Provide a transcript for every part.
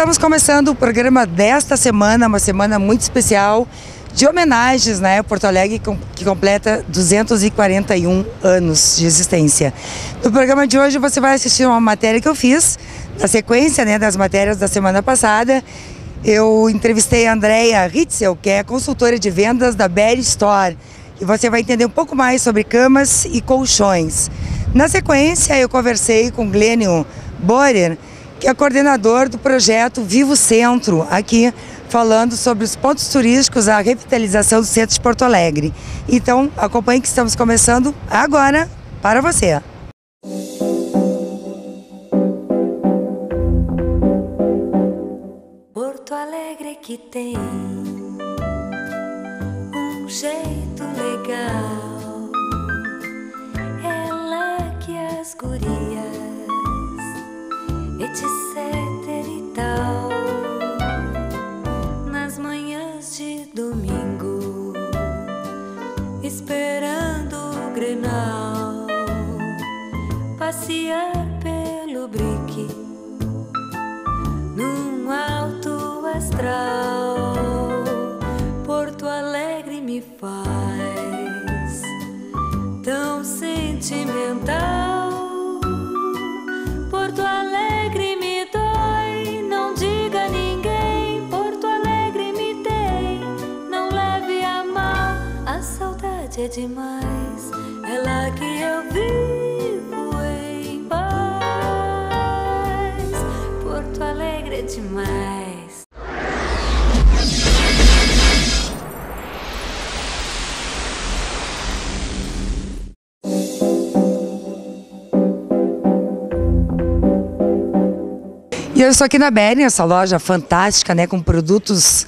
Estamos começando o programa desta semana, uma semana muito especial de homenagens, né? Porto Alegre que completa 241 anos de existência. No programa de hoje você vai assistir uma matéria que eu fiz, na sequência, né, das matérias da semana passada. Eu entrevistei a Andrea Ritzel, que é consultora de vendas da Berry Store, e você vai entender um pouco mais sobre camas e colchões. Na sequência, eu conversei com Glênio Borer, que é coordenador do projeto Vivo Centro, aqui falando sobre os pontos turísticos, a revitalização do centro de Porto Alegre. Então, acompanhe que estamos começando agora para você. Porto Alegre que tem um jeito legal, é lá que as gurias, etc e tal, nas manhãs de domingo, esperando o Grenal, passear pelo Brick num alto astral. Porto Alegre me faz tão sentimental. Porto Alegre me dói, não diga a ninguém. Porto Alegre me tem, não leve a mal. A saudade é demais, é lá que eu vivo em paz. Porto Alegre é demais. E eu estou aqui na Berry, essa loja fantástica, né, com produtos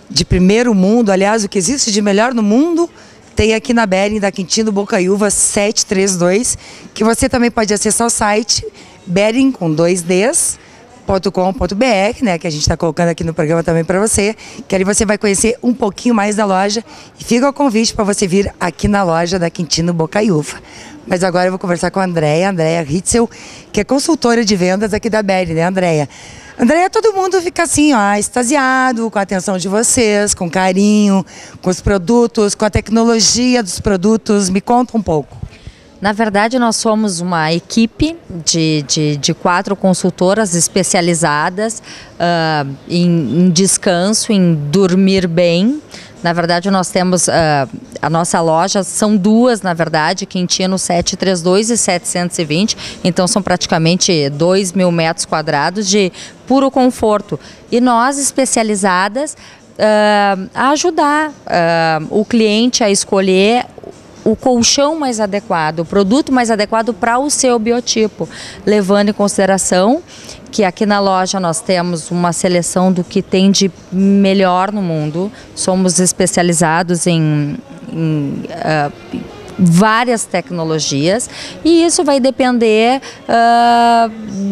de primeiro mundo. Aliás, o que existe de melhor no mundo tem aqui na Berry, da Quintino Bocaiúva 732, que você também pode acessar o site berry com 2ds.com.br, né, que a gente está colocando aqui no programa também para você, que ali você vai conhecer um pouquinho mais da loja e fica o convite para você vir aqui na loja da Quintino Bocaiúva. Mas agora eu vou conversar com a Andrea Ritzel, que é consultora de vendas aqui da Berry, né, Andrea? Andrea, todo mundo fica assim, ó, extasiado com a atenção de vocês, com carinho, com os produtos, com a tecnologia dos produtos. Me conta um pouco. Na verdade, nós somos uma equipe de 4 consultoras especializadas em descanso, em dormir bem. Na verdade, nós temos a nossa loja, são 2, na verdade, Quintino 732 e 720, então são praticamente 2.000 metros quadrados de puro conforto. E nós, especializadas, a ajudar o cliente a escolher o colchão mais adequado, o produto mais adequado para o seu biotipo, levando em consideração que aqui na loja nós temos uma seleção do que tem de melhor no mundo. Somos especializados em várias tecnologias e isso vai depender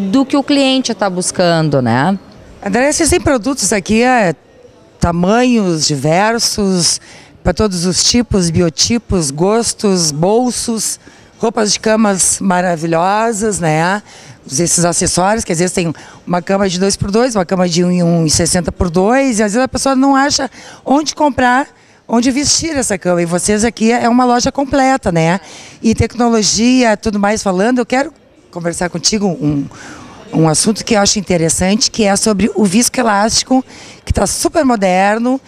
do que o cliente está buscando, né? André, vocês têm produtos aqui, tamanhos diversos, para todos os tipos, biotipos, gostos, bolsos, roupas de camas maravilhosas, né? Esses acessórios, que às vezes tem uma cama de 2x2, uma cama de 1,60x2, e às vezes a pessoa não acha onde comprar, onde vestir essa cama. E vocês aqui é uma loja completa, né? E tecnologia, tudo mais falando, eu quero conversar contigo um assunto que eu acho interessante, que é sobre o viscoelástico, que está super moderno.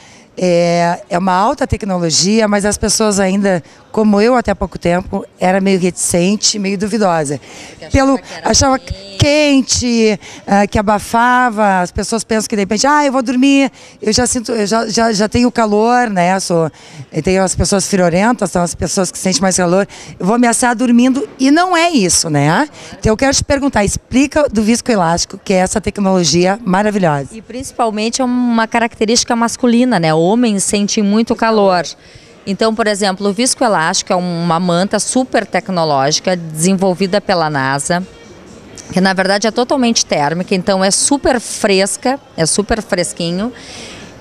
É uma alta tecnologia, mas as pessoas ainda, como eu até há pouco tempo, era meio reticente, meio duvidosa. Achava quente, que abafava, as pessoas pensam que de repente, eu vou dormir, eu já sinto, já tenho calor, né? Tenho as pessoas friorentas, são as pessoas que sentem mais calor, eu vou ameaçar dormindo, e não é isso, né? Então eu quero te perguntar, explica do viscoelástico, que é essa tecnologia maravilhosa. E principalmente é uma característica masculina, né? Homens sentem muito calor. Então, por exemplo, o viscoelástico é uma manta super tecnológica desenvolvida pela NASA, que na verdade é totalmente térmica, então é super fresca, é super fresquinho.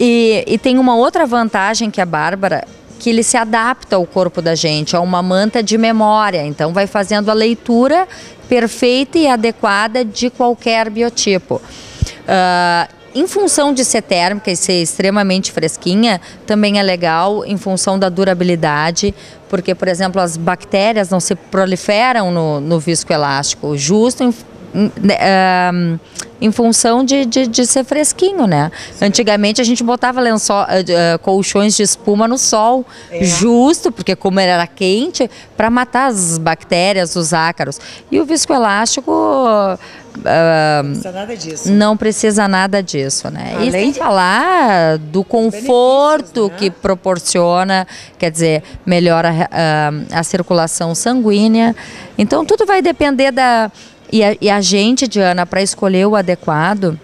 E tem uma outra vantagem que a Bárbara, que ele se adapta ao corpo da gente, é uma manta de memória, então vai fazendo a leitura perfeita e adequada de qualquer biotipo. em função de ser térmica e ser extremamente fresquinha, também é legal em função da durabilidade, porque, por exemplo, as bactérias não se proliferam no viscoelástico, justo em função de ser fresquinho, né? Antigamente a gente botava colchões de espuma no sol, justo, porque como ele era quente, para matar as bactérias, os ácaros. E o viscoelástico não precisa nada disso. Não precisa nada disso, né? Além e sem falar do conforto, né, que proporciona, quer dizer, melhora a circulação sanguínea. Então tudo vai depender da... E a gente, Diana, para escolher o adequado,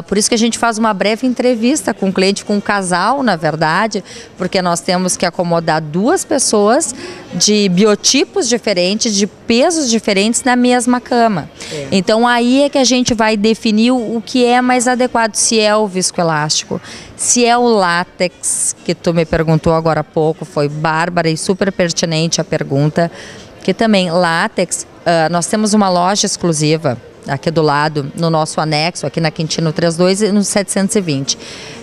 por isso que a gente faz uma breve entrevista com o cliente, com um casal, na verdade, porque nós temos que acomodar duas pessoas de biotipos diferentes, de pesos diferentes na mesma cama. Então aí é que a gente vai definir o que é mais adequado, se é o viscoelástico, se é o látex, que tu me perguntou agora há pouco, foi bárbara e super pertinente a pergunta, que também látex, nós temos uma loja exclusiva aqui do lado, no nosso anexo, aqui na Quintino 32 e no 720,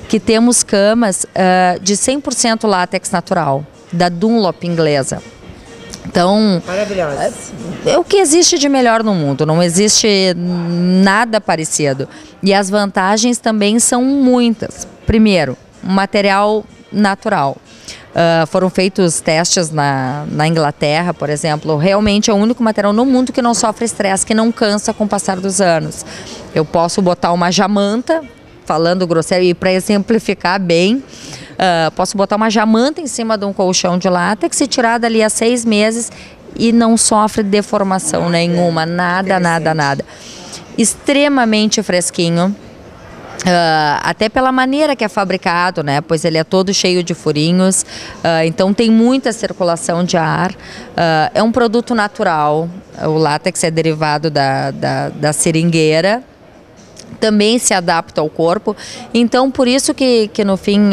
que temos camas de 100% látex natural, da Dunlop inglesa. Então, maravilhosa. É o que existe de melhor no mundo, não existe nada parecido. E as vantagens também são muitas. Primeiro, um material natural. Foram feitos testes na Inglaterra, por exemplo. Realmente é o único material no mundo que não sofre estresse, que não cansa com o passar dos anos. Eu posso botar uma jamanta, falando grosseiro, e para exemplificar bem, posso botar uma jamanta em cima de um colchão de látex e tirar dali a 6 meses e não sofre deformação nenhuma, nada. Extremamente fresquinho. Até pela maneira que é fabricado, né? Pois ele é todo cheio de furinhos, então tem muita circulação de ar. É um produto natural, o látex é derivado da seringueira, também se adapta ao corpo. Então, por isso que no fim,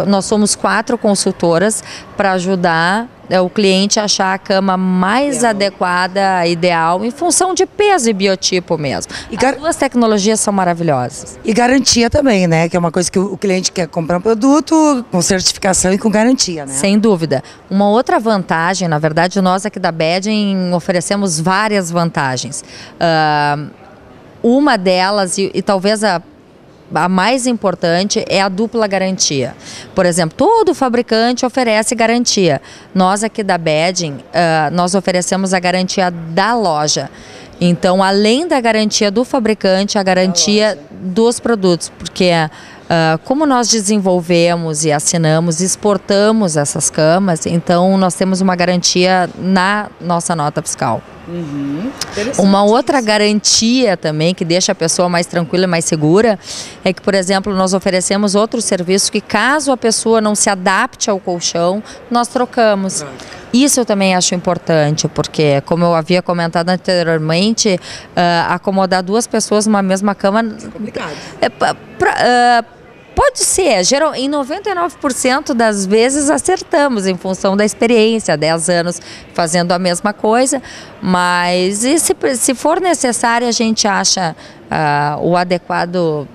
nós somos 4 consultoras para ajudar o cliente a achar a cama mais adequada, ideal, em função de peso e biotipo mesmo. As duas tecnologias são maravilhosas. E garantia também, né? Que é uma coisa que o cliente quer comprar um produto com certificação e com garantia, né? Sem dúvida. Uma outra vantagem, na verdade, nós aqui da Bedding oferecemos várias vantagens. Uma delas, e talvez a mais importante, é a dupla garantia. Por exemplo, todo fabricante oferece garantia. Nós aqui da Bedding, nós oferecemos a garantia da loja. Então, além da garantia do fabricante, a garantia dos produtos, porque como nós desenvolvemos e assinamos, exportamos essas camas, então nós temos uma garantia na nossa nota fiscal. Uma outra garantia também que deixa a pessoa mais tranquila e mais segura é que, por exemplo, nós oferecemos outro serviço que, caso a pessoa não se adapte ao colchão, nós trocamos. Isso eu também acho importante, porque, como eu havia comentado anteriormente, acomodar 2 pessoas numa mesma cama é complicado. Pode ser, em 99% das vezes acertamos em função da experiência, 10 anos fazendo a mesma coisa, mas se for necessário a gente acha o adequado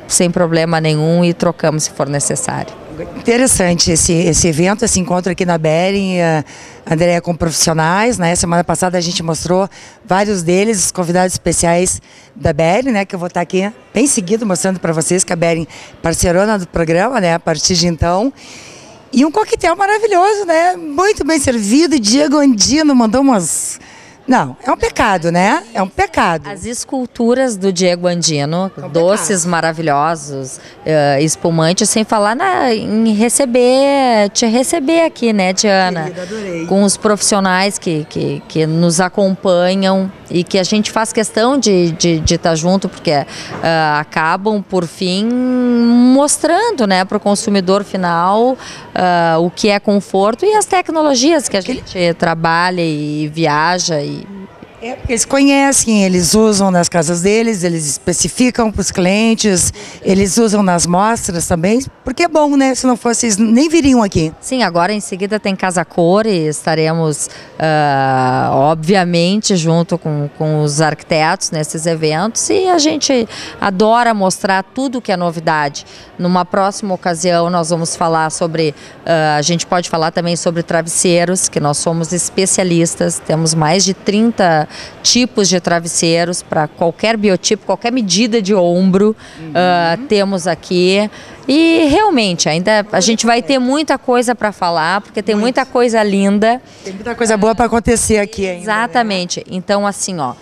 sem problema nenhum e trocamos se for necessário. Interessante esse evento, esse encontro aqui na Bedding, Andréia, com profissionais, né? Semana passada a gente mostrou vários deles, os convidados especiais da Bedding, né? Que eu vou estar aqui bem seguido mostrando para vocês que a Bedding parceirona do programa, né? A partir de então. E um coquetel maravilhoso, né? Muito bem servido. Diego Andino mandou umas... Não, é um pecado, né? É um pecado. As esculturas do Diego Andino, doces maravilhosos, espumantes, sem falar em te receber aqui, né, Diana? Querida, adorei. Com os profissionais que nos acompanham e que a gente faz questão de estar junto, porque acabam, por fim, mostrando, né, para o consumidor final o que é conforto e as tecnologias que a gente trabalha e viaja Porque eles conhecem, eles usam nas casas deles, eles especificam para os clientes, eles usam nas mostras também, porque é bom, né? Se não fosse, eles nem viriam aqui. Sim, agora em seguida tem Casa Cor e estaremos, obviamente, junto com os arquitetos nesses eventos, e a gente adora mostrar tudo que é novidade. Numa próxima ocasião nós vamos falar sobre, a gente pode falar também sobre travesseiros, que nós somos especialistas, temos mais de 30 tipos de travesseiros para qualquer biotipo, qualquer medida de ombro, temos aqui. E realmente ainda a gente vai ter muita coisa para falar, porque tem muita coisa linda. Tem muita coisa boa para acontecer aqui ainda. Exatamente. Né? Então, assim, ó,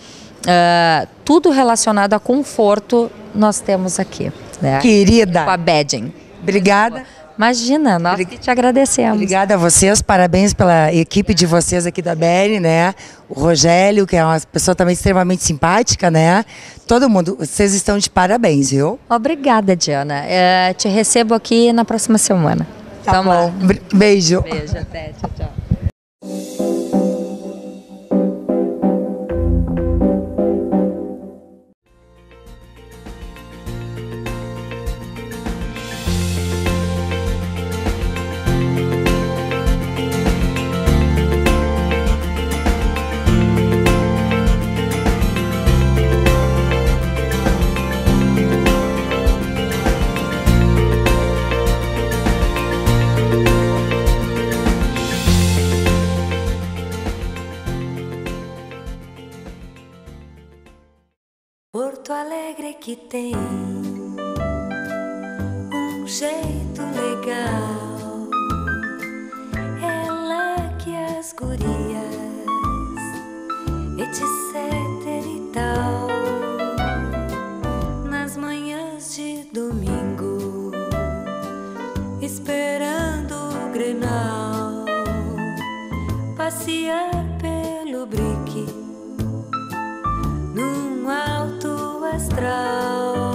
tudo relacionado a conforto nós temos aqui. Né? Querida. Com a Bedding. Obrigada. Imagina, nós que te agradecemos. Obrigada a vocês, parabéns pela equipe de vocês aqui da Berry, né? O Rogério, que é uma pessoa também extremamente simpática, né? Todo mundo, vocês estão de parabéns, viu? Obrigada, Diana. Te recebo aqui na próxima semana. Tá bom. Beijo. Beijo, até. Tchau, tchau. Porto Alegre que tem jeito legal, é lá que as gurias, etc e tal, nas manhãs de domingo, esperando o Grenal, passear pelo brique, num alto astral.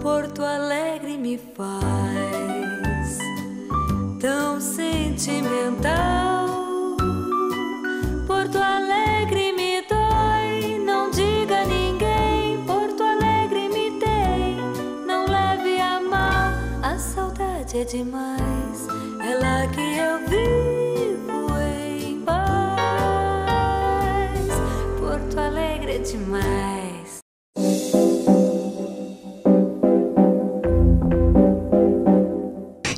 Porto Alegre me faz tão sentimental. Porto Alegre me dói, não diga a ninguém. Porto Alegre me tem, não leve a mal. A saudade é demais, é lá que eu vivo em paz. Porto Alegre é demais.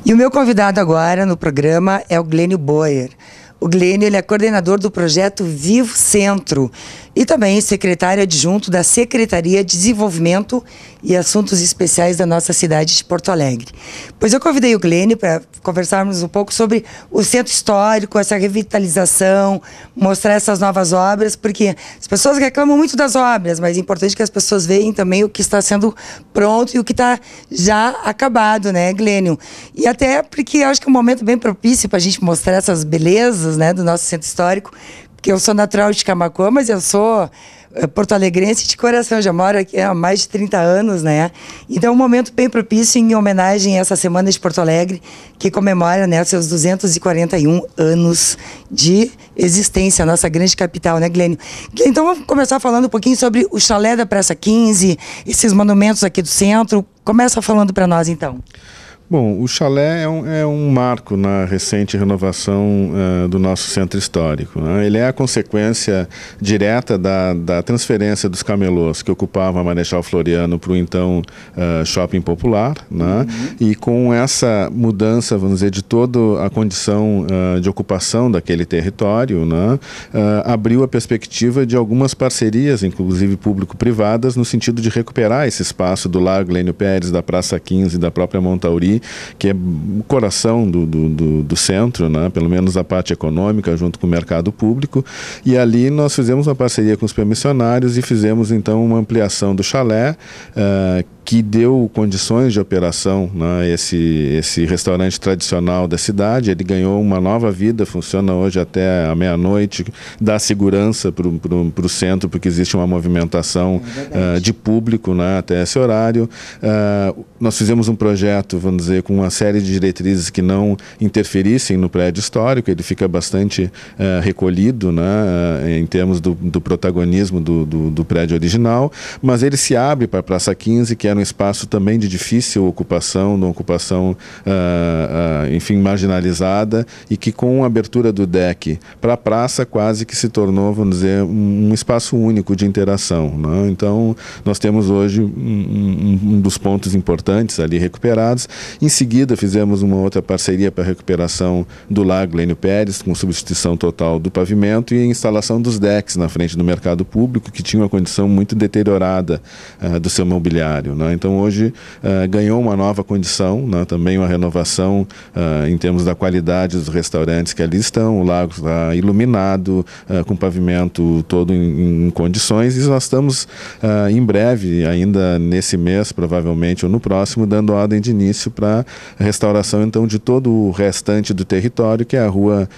E o meu convidado agora no programa é o Glênio Boyer. O Glênio, ele é coordenador do projeto Vivo Centro e também secretário adjunto da Secretaria de Desenvolvimento e Assuntos Especiais da nossa cidade de Porto Alegre. Pois eu convidei o Glênio para conversarmos um pouco sobre o centro histórico, essa revitalização, mostrar essas novas obras, porque as pessoas reclamam muito das obras, mas é importante que as pessoas vejam também o que está sendo pronto e o que está já acabado, né, Glênio? E até porque eu acho que é um momento bem propício para a gente mostrar essas belezas, né, do nosso centro histórico, porque eu sou natural de Camaquã, mas eu sou porto-alegrense de coração, já moro aqui há mais de 30 anos, né? Então é um momento bem propício em homenagem a essa Semana de Porto Alegre, que comemora, né, seus 241 anos de existência, a nossa grande capital, né, Glênio? Então vamos começar falando um pouquinho sobre o chalé da Praça 15, esses monumentos aqui do centro. Começa falando para nós, então. Bom, o chalé é um marco na recente renovação do nosso centro histórico, né? Ele é a consequência direta da transferência dos camelôs que ocupavam a Marechal Floriano para o então Shopping Popular, né? E com essa mudança, vamos dizer, de toda a condição de ocupação daquele território, né? Abriu a perspectiva de algumas parcerias, inclusive público-privadas, no sentido de recuperar esse espaço do Largo Glênio Pérez, da Praça 15, da própria Montauri, que é o coração do centro, né? Pelo menos a parte econômica, junto com o mercado público. E ali nós fizemos uma parceria com os permissionários e fizemos então uma ampliação do chalé, que deu condições de operação, né, esse restaurante tradicional da cidade. Ele ganhou uma nova vida, funciona hoje até a meia-noite, dá segurança para o centro, porque existe uma movimentação de público, né, até esse horário. Nós fizemos um projeto, vamos dizer, com uma série de diretrizes que não interferissem no prédio histórico. Ele fica bastante recolhido, né, em termos do protagonismo do prédio original, mas ele se abre para a Praça 15, que era um espaço também de difícil ocupação, de uma ocupação, enfim, marginalizada, e que com a abertura do deck para a praça quase que se tornou, vamos dizer, um espaço único de interação, né? Então, nós temos hoje um dos pontos importantes ali recuperados. Em seguida, fizemos uma outra parceria para a recuperação do Lago Lênio Pérez, com substituição total do pavimento e instalação dos decks na frente do mercado público, que tinha uma condição muito deteriorada do seu mobiliário, né? Então, hoje, ganhou uma nova condição, né? Também uma renovação em termos da qualidade dos restaurantes que ali estão. O lago está iluminado, com pavimento todo em condições, e nós estamos em breve, ainda nesse mês, provavelmente, ou no próximo, dando ordem de início para a restauração, então, de todo o restante do território, que é a rua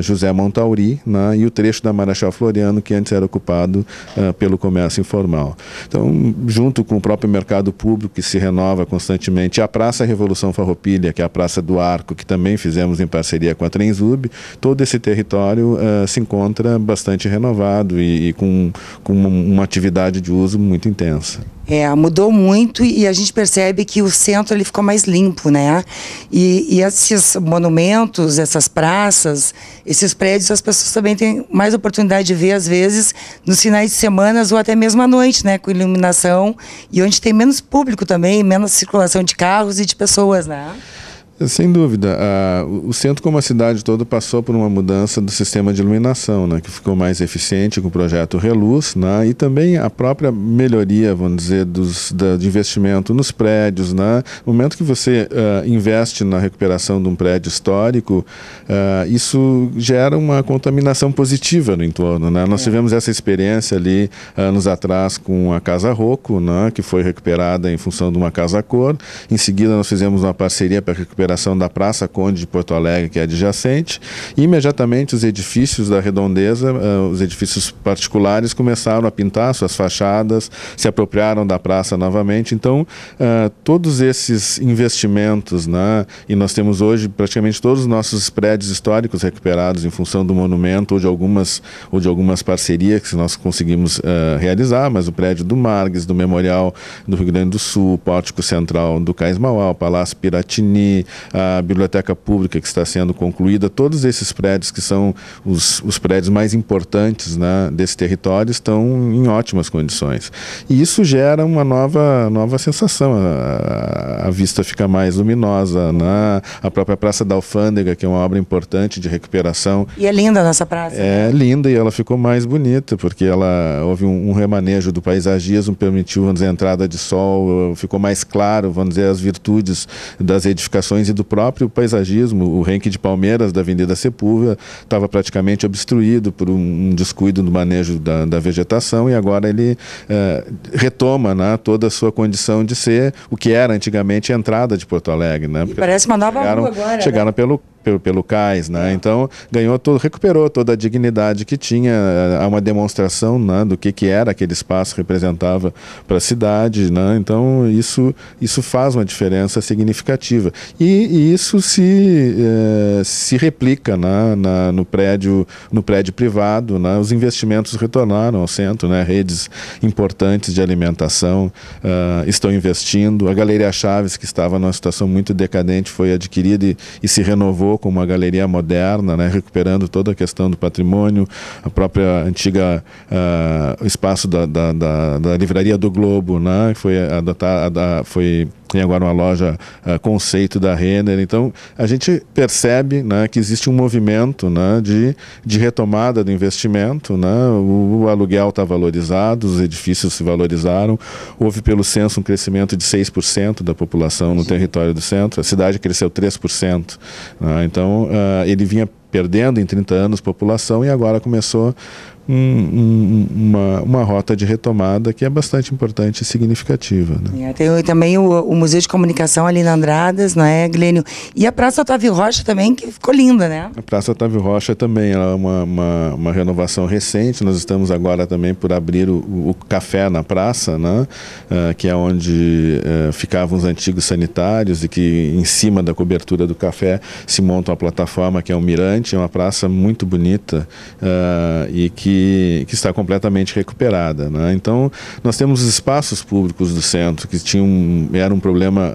José Montauri, né? E o trecho da Marechal Floriano, que antes era ocupado pelo comércio informal. Então, junto com o próprio mercado público, que se renova constantemente, a Praça Revolução Farroupilha, que é a Praça do Arco, que também fizemos em parceria com a Trenzub, todo esse território se encontra bastante renovado e com uma atividade de uso muito intensa. Mudou muito, e a gente percebe que o centro ele ficou mais limpo, né? E esses monumentos, essas praças, esses prédios, as pessoas também têm mais oportunidade de ver, às vezes, nos finais de semana ou até mesmo à noite, né? Com iluminação, e onde tem menos público também, menos circulação de carros e de pessoas, né? Sem dúvida. O centro, como a cidade toda, passou por uma mudança do sistema de iluminação, né, que ficou mais eficiente com o projeto Reluz, né, e também a própria melhoria, vamos dizer, de investimento nos prédios, né. No momento que você investe na recuperação de um prédio histórico, isso gera uma contaminação positiva no entorno, né. Nós tivemos essa experiência ali anos atrás com a Casa Rocco, né, que foi recuperada em função de uma casa-cor. Em seguida, nós fizemos uma parceria para recuperar da Praça Conde de Porto Alegre, que é adjacente, e imediatamente os edifícios da redondeza, os edifícios particulares, começaram a pintar suas fachadas, se apropriaram da praça novamente. Então, todos esses investimentos, né, e nós temos hoje praticamente todos os nossos prédios históricos recuperados em função do monumento ou de algumas parcerias que nós conseguimos realizar, mas o prédio do Margues, do Memorial do Rio Grande do Sul, o Pórtico Central do Cais Mauá, o Palácio Piratini, a Biblioteca Pública, que está sendo concluída, todos esses prédios que são os prédios mais importantes, né, desse território, estão em ótimas condições. E isso gera uma nova sensação. A vista fica mais luminosa, né? A própria Praça da Alfândega, que é uma obra importante de recuperação. E é linda a nossa praça. É linda, e ela ficou mais bonita, porque houve um remanejo do paisagismo, permitiu, vamos dizer, a entrada de sol, ficou mais claro, vamos dizer, as virtudes das edificações e do próprio paisagismo. O Renque de Palmeiras da Avenida Sepúlveda estava praticamente obstruído por um descuido no manejo da vegetação, e agora ele retoma, né, toda a sua condição de ser o que era antigamente a entrada de Porto Alegre, né? E parece uma nova rua agora. Chegaram, né, pelo cais, né? Então recuperou toda a dignidade que tinha, uma demonstração, né, do que era aquele espaço, representava para a cidade, né? Então isso faz uma diferença significativa, e isso se replica, né, no prédio privado, né? Os investimentos retornaram ao centro, né? Redes importantes de alimentação estão investindo. A Galeria Chaves, que estava numa situação muito decadente, foi adquirida e se renovou como uma galeria moderna, né, recuperando toda a questão do patrimônio. A própria antiga espaço da Livraria do Globo, né, tem agora uma loja conceito da Renner. Então, a gente percebe, né, que existe um movimento, né, de retomada do investimento, né? O aluguel está valorizado, os edifícios se valorizaram. Houve, pelo censo, um crescimento de 6% da população no território do centro. A cidade cresceu 3%. Né? Então, ele vinha perdendo em 30 anos população, e agora começou uma rota de retomada que é bastante importante e significativa, né? Tem também o Museu de Comunicação ali na Andradas, não é, Glênio? E a Praça Otávio Rocha também, que ficou linda, né? A Praça Otávio Rocha também é uma renovação recente. Nós estamos agora também por abrir o café na praça, né? Que é onde ficavam os antigos sanitários e que em cima da cobertura do café se monta uma plataforma que é um mirante. É uma praça muito bonita e que está completamente recuperada, né? Então, nós temos os espaços públicos do centro que era um problema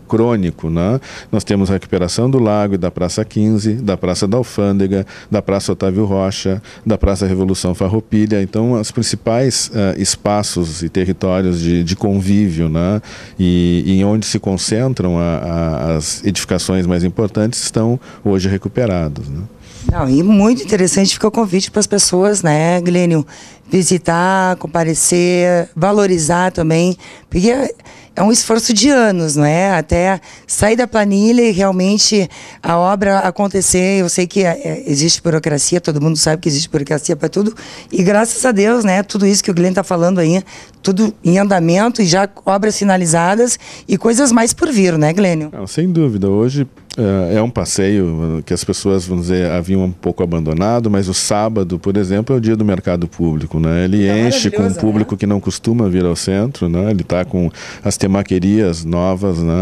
crônico, né? Nós temos a recuperação do Lago e da Praça 15, da Praça da Alfândega, da Praça Otávio Rocha, da Praça Revolução Farroupilha. Então, os principais espaços e territórios de convívio, né? E onde se concentram as edificações mais importantes estão hoje recuperados, né? Não, e muito interessante fica o convite para as pessoas, né, Glênio, visitar, comparecer, valorizar também, porque é um esforço de anos, não é? Até sair da planilha e realmente a obra acontecer. Eu sei que existe burocracia, todo mundo sabe que existe burocracia para tudo, e graças a Deus, né, tudo isso que o Glênio está falando aí, tudo em andamento e já obras finalizadas e coisas mais por vir, né, Glênio? Não, sem dúvida, hoje é um passeio que as pessoas, vamos dizer, haviam um pouco abandonado, mas o sábado, por exemplo, é o dia do mercado público, né? Ele enche com um público, né, que não costuma vir ao centro, né? Ele está com as temaquerias novas, né?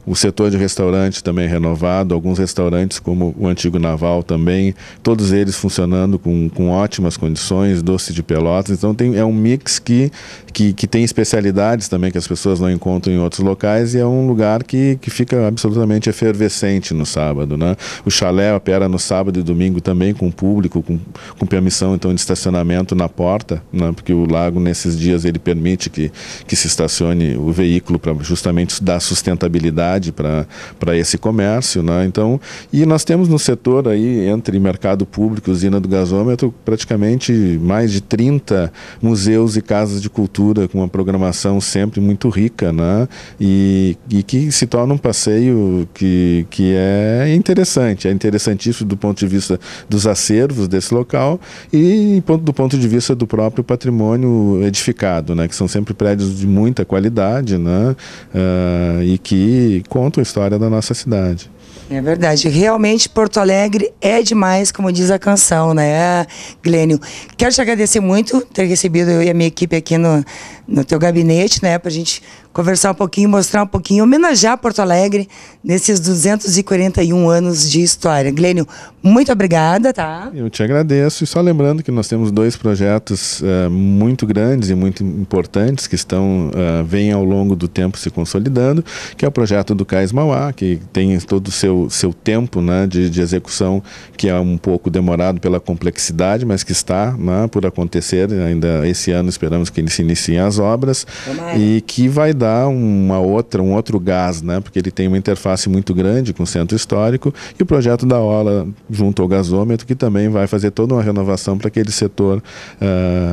O setor de restaurante também renovado, alguns restaurantes como o Antigo Naval também, todos eles funcionando com ótimas condições, Doce de Pelotas. Então é um mix que tem especialidades também que as pessoas não encontram em outros locais, e é um lugar que fica absolutamente efervescente no sábado, né? O chalé opera no sábado e domingo também com público, com permissão então de estacionamento na porta, né? Porque o lago nesses dias ele permite que se estacione o veículo para justamente dar sustentabilidade para esse comércio, né? Então, e nós temos no setor aí, entre mercado público e usina do gasômetro, praticamente mais de 30 museus e casas de cultura com uma programação sempre muito rica, né? E que se torna um passeio que é interessante, é interessantíssimo do ponto de vista dos acervos desse local e do ponto de vista do próprio patrimônio edificado, né? Que são sempre prédios de muita qualidade, né? E que contam a história da nossa cidade. É verdade, realmente Porto Alegre é demais, como diz a canção, né, Glênio? Quero te agradecer muito ter recebido eu e a minha equipe aqui no teu gabinete, né, pra gente conversar um pouquinho, mostrar um pouquinho, homenagear Porto Alegre nesses 241 anos de história. Glênio, muito obrigada, tá? Eu te agradeço, e só lembrando que nós temos dois projetos muito grandes e muito importantes que vêm ao longo do tempo se consolidando, que é o projeto do Cais Mauá, que tem todo o seu tempo, né, de execução, que é um pouco demorado pela complexidade, mas que está, né, por acontecer ainda esse ano. Esperamos que ele se iniciem as obras. E que vai dar um outro gás, né, porque ele tem uma interface muito grande com o centro histórico, e o projeto da Ola junto ao gasômetro, que também vai fazer toda uma renovação para aquele setor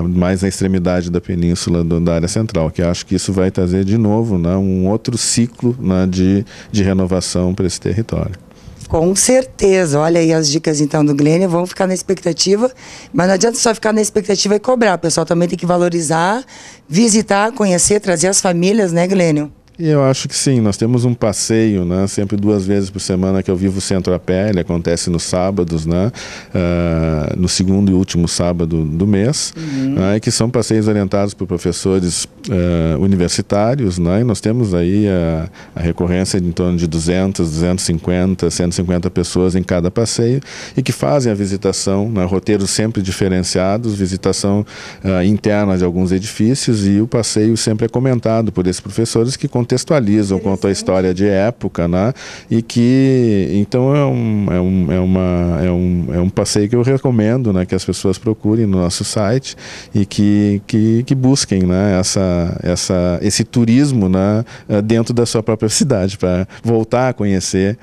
mais na extremidade da península da área central, que acho que isso vai trazer de novo, né, um outro ciclo, né, de renovação para esse território. Com certeza. Olha aí as dicas então do Glênio, vamos ficar na expectativa, mas não adianta só ficar na expectativa e cobrar, o pessoal também tem que valorizar, visitar, conhecer, trazer as famílias, né, Glênio? Eu acho que sim, nós temos um passeio, né, sempre 2 vezes por semana que eu vivo o Centro a Pé, ele acontece nos sábados, né, no segundo e último sábado do mês, né, que são passeios orientados por professores universitários, né, e nós temos aí a recorrência de em torno de 200, 250, 150 pessoas em cada passeio, e que fazem a visitação, né, roteiros sempre diferenciados, visitação interna de alguns edifícios, e o passeio sempre é comentado por esses professores que contextualizam quanto à história de época, né? E que então é um passeio que eu recomendo, né, que as pessoas procurem no nosso site e que busquem, né, esse turismo, né, dentro da sua própria cidade, para voltar a conhecer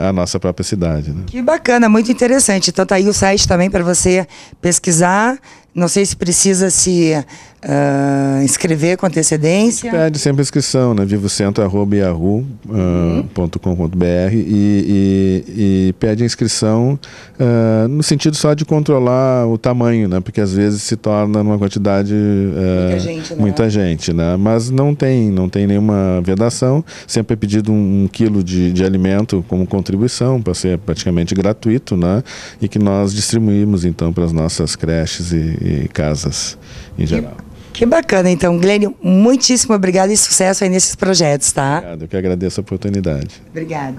a nossa própria cidade, né? Que bacana, muito interessante. Então tá aí o site também para você pesquisar. Não sei se precisa se inscrever com antecedência? Pede sempre inscrição, né? vivocentro@yahoo.com.br e pede a inscrição no sentido só de controlar o tamanho, né? Porque às vezes se torna numa quantidade muita gente, né? Mas não tem nenhuma vedação. Sempre é pedido 1 quilo de alimento como contribuição, para ser praticamente gratuito, né? E que nós distribuímos então para as nossas creches e casas em geral. Que bacana, então, Glênio, muitíssimo obrigada e sucesso aí nesses projetos, tá? Obrigado, eu que agradeço a oportunidade. Obrigada.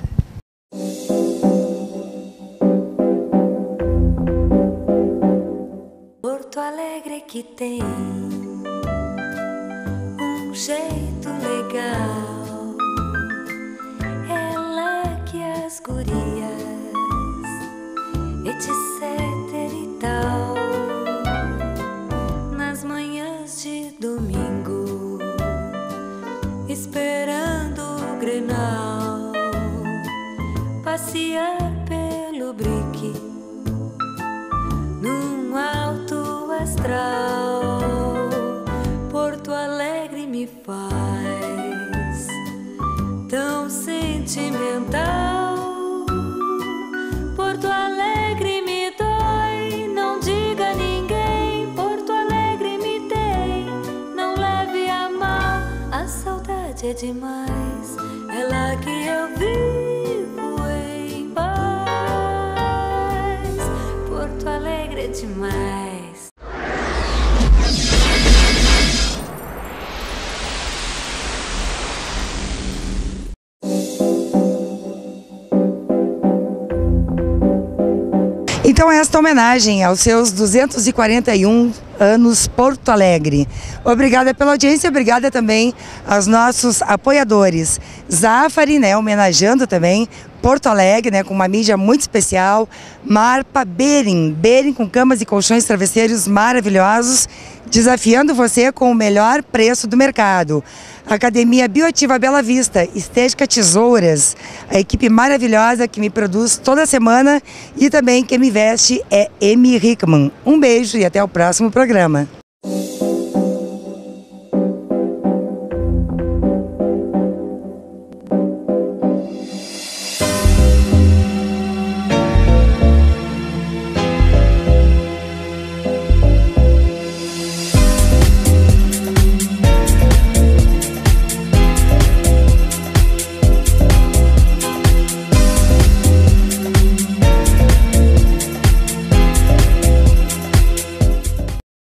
Porto Alegre que tem jeito legal, é lá que as gurias, etc e tal, nas manhãs de domingo, esperando o Grenal, passear pelo brique, num alto astral. Porto Alegre me faz tão sentimental. Porto Alegre me dói, não diga a ninguém. Porto Alegre me tem, não leve a mal. A saudade é demais, é lá que eu vivo em paz. Porto Alegre é demais. Então, esta homenagem aos seus 241 anos Porto Alegre. Obrigada pela audiência, obrigada também aos nossos apoiadores. Zafari, né, homenageando também Porto Alegre, né, com uma mídia muito especial. Marpa Bering com camas e colchões travesseiros maravilhosos, desafiando você com o melhor preço do mercado. Academia Bioativa Bela Vista, Estética Tesouras, a equipe maravilhosa que me produz toda semana e também quem me veste é Emi Hickman. Um beijo e até o próximo programa.